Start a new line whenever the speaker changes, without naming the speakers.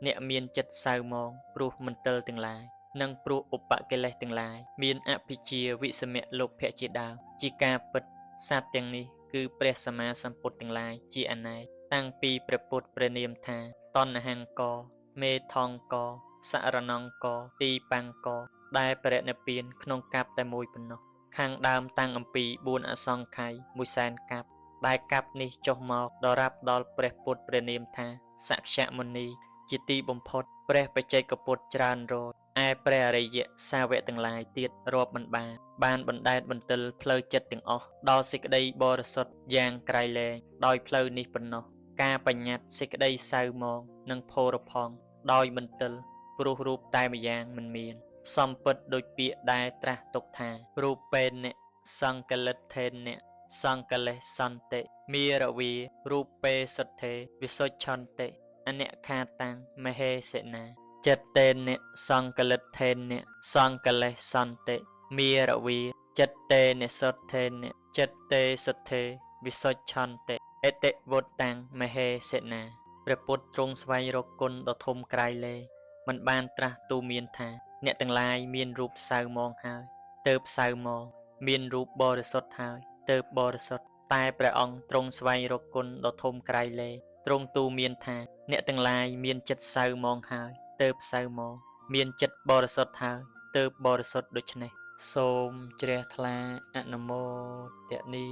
អ្នកមានចិត្តសៅមងព្រោះមន្ទិលទាំងឡាយនិងព្រោះឧបកិលេសទាំងឡាយមានអភិជាវិសមៈលោកភៈជាដើមជាការពិតសត្វទាំងនេះគឺព្រះសម្មាសម្ពុទ្ធទាំងឡាយជាអណែកតាំងពីព្រះពុទ្ធព្រះនាមថាតណ្ហង្គរមេថង្គរសរណង្គរទីបង្កដែលបរិនិព្វានក្នុងកាប់តែមួយប៉ុណ្ណោះខាងដើមតាំងអំពី4អសង្ខ័យ100,000កាប់ដែលកាប់នេះចុះមកដល់រាប់ដល់ព្រះពុទ្ធព្រះនាមថាសក្យមុនីជាទីបំផុតព្រះបច្ចេកពុទ្ធច្រើនរយឯព្រះអរិយសាវកទាំងឡាយទៀតរាប់មិនបានបណ្ដែតបន្ទិលផ្លូវចិត្តទាំងអស់ដល់សេចក្តីបរិសុទ្ធយ៉ាងក្រៃលែងដោយផ្លូវនេះប៉ុណ្ណោះការបញ្ញត្តិសេចក្តីសៅមងនិងភោរផង់ដោយបន្ទិលព្រោះរូបតែម្យ៉ាងមិនមានសំពិតដូចពាក្យដែលត្រាស់ទុកថារូបេនៈសង្កលិទ្ធេនៈសង្កលេសន្តិមេរវីរូពេសុទ្ធេវិសុច្ឆន្តិអនខាតាំងមហេសេនាចិត្តតេនៈសង្កលិទ្ធេនៈសង្កលេសន្តិមេរវីចិត្តតេនៈសុទ្ធេនៈចិត្តតេសុទ្ធេវិសុច្ឆន្តិអតិវុតតាំងមហេសេនាព្រះពុទ្ធទ្រង់ស្វែងរកគុណដ៏ធំក្រៃលែងមិនបានត្រាស់ទូមានថាអ្នកទាំងឡាយមានរូបសៅមងហើយទើបសៅមងមានរូបបរិសុទ្ធហើយទើបបរិសុទ្ធតែព្រះអង្គទ្រង់ស្វែងរកគុណដ៏ធំក្រៃលែងទ្រង់ទូមានថាអ្នកទាំងឡាយមានចិត្តសៅមងហើយទើបសៅមងមានចិត្តបរិសុទ្ធហើយទើបបរិសុទ្ធដូច្នេះសូមជ្រះថ្លាអនុមោទនា